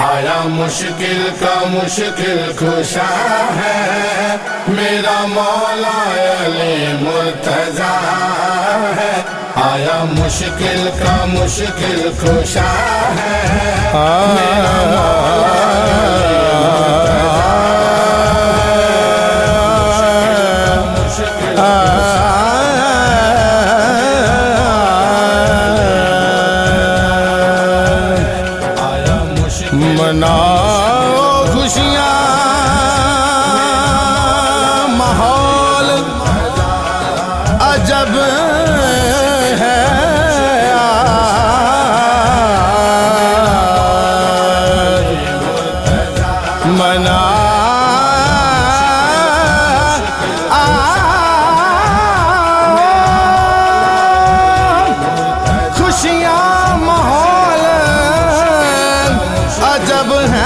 آیا مشکل کا مشکل کشا ہے میرا مولا علی مرتضیٰ ہے، آیا مشکل کا مشکل کشا ہے میرا مولا مناؤ خوشیاں ماحول عجب ہے خوشیاں ماحول عجب ہے،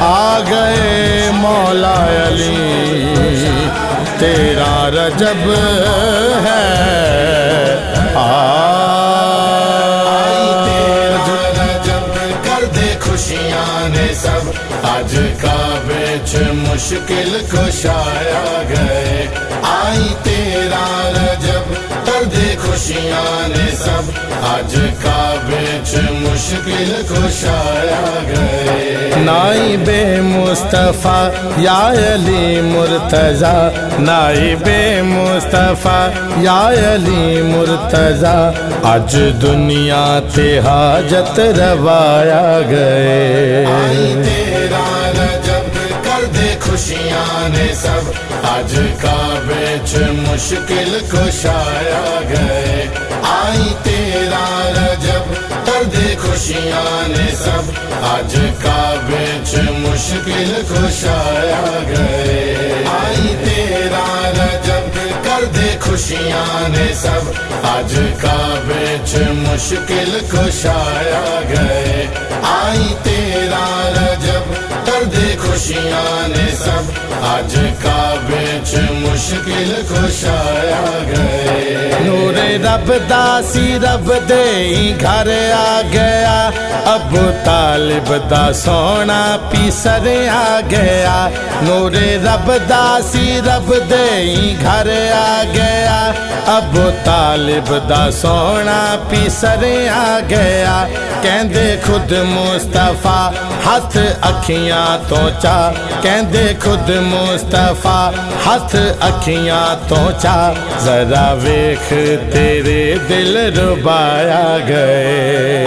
آ گئے مولا علی تیرا رجب ہے، رجب کر دے خوشیاں نے سب، آج کعبے چ مشکل کشایا گئے، آئی تیرا رجب کر دے خوشیاں نے سب، آج کعبے چ مشکل کشایا گئے، نائب مصطفیٰ یا علی مرتضیٰ، نائب مصطفیٰ یا علی مرتضیٰ، آج دنیا تے حاجت روایا گئے، آئی تیرا رجب کر دے خوشیاں نے سب، آج کعبے چ مشکل کشایا گئے، آئی تیرا رجب کر دے خوشیاں نے سب، آج کعبے چ مشکل کشایا گئے، آئی تیرا رجب کر دے خوشیاں نے سب، آج کعبے چ مشکل کشایا گئے، آئی تیرا رجب کر دے خوشیاں نے سب، آج کعبے چ مشکل کشایا گئے، نور رب دا سی رب دے گھر آ گیا، ابو طالب دا سونا پیسر آ گیا، نور رب دا سی رب دے گھر آ گیا، ابو طالب دا سونا پیسر آ گیا، کہندے خود مصطفیٰ ہاتھ اکھیاں تو چا، کہندے خود مصطفیٰ ہاتھ اکھیاں تو چا، ذرا ویکھ تیرے دل ربایا گئے،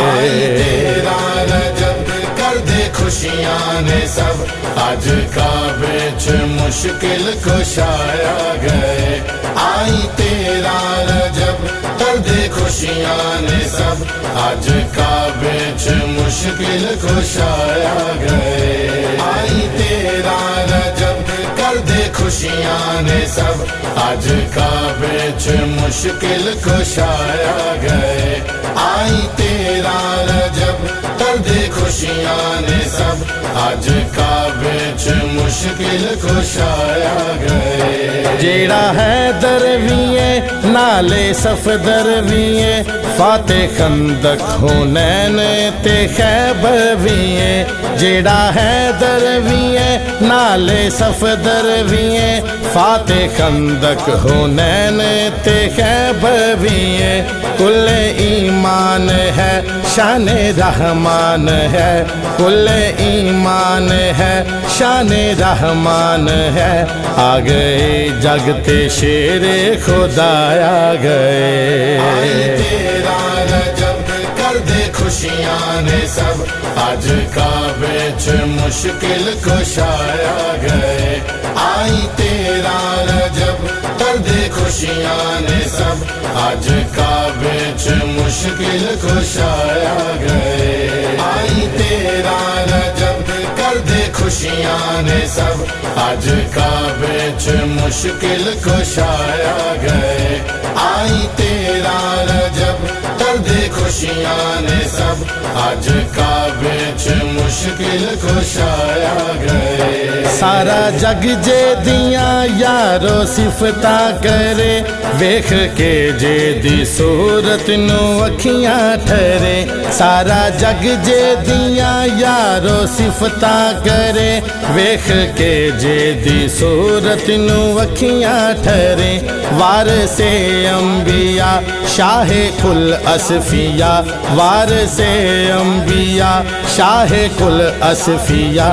تیرا رجب کر دے خوشیاں نے سب، آج کعبے چ مشکل کشایا گئے، آئی تیرا رجب کر دے خوشیاں نے سب، آج کعبے چ مشکل کشایا گئے، آئی تیرا رجب کر دے خوشیاں نے سب، آج کعبے چ مشکل کشایا گئے، آئی تیرا رجب کر دے خوشیاں نے سب، آج کعبے چ مشکل کشایا گئے، جیڑا ہے درویے نالے صفدر ویے، فاتح خندق حنین تے خیبر ویے، جیڑا ہے درویے نالے صفدر ویے، فاتح خندق حنین تے خیبر ویے، کل ایمان ہے شان رحمان ہے، کل ایمان ہے شان رحمان ہے، آ گئے جگتے شیر خدا آ گئے، تیرا رجب کر دے خوشیاں نے سب، آج کعبے چ مشکل کشایا گئے، آئی تیرا رجب کر دے خوشیاں نے سب، آج کعبے چ مشکل کشایا گئے، آئی تیرا رجب کر دے خوشیاں نے سب، آج کعبے چ مشکل کشایا گئے، آئی تیرا رجب کر دے خوشیاں نے سب، آج کعبے چ مشکل کشایا گئے، سارا جگ جے دیاں یارو صفتاں کرے، ਵੇਖ ਕੇ ਜੇ ਦੀ ਸੂਰਤ ਨੂੰ ਅੱਖੀਆਂ ਠਹਿਰੇ ਸਾਰਾ ਜਗ ਜੇ ਦੀਆਂ ਯਾਰੋ ਸਿਫਤਾਂ ਕਰੇ ਵੇਖ ਕੇ ਜੇ ਦੀ ਸੂਰਤ ਨੂੰ ਅੱਖੀਆਂ ਠਹਿਰੇ ਵਾਰਿਸੇ ਅੰਬੀਆ ਸ਼ਾਹੇ ਕੁਲ ਅਸਫੀਆ ਵਾਰਿਸੇ ਅੰਬੀਆ ਸ਼ਾਹੇ ਕੁਲ ਅਸਫੀਆ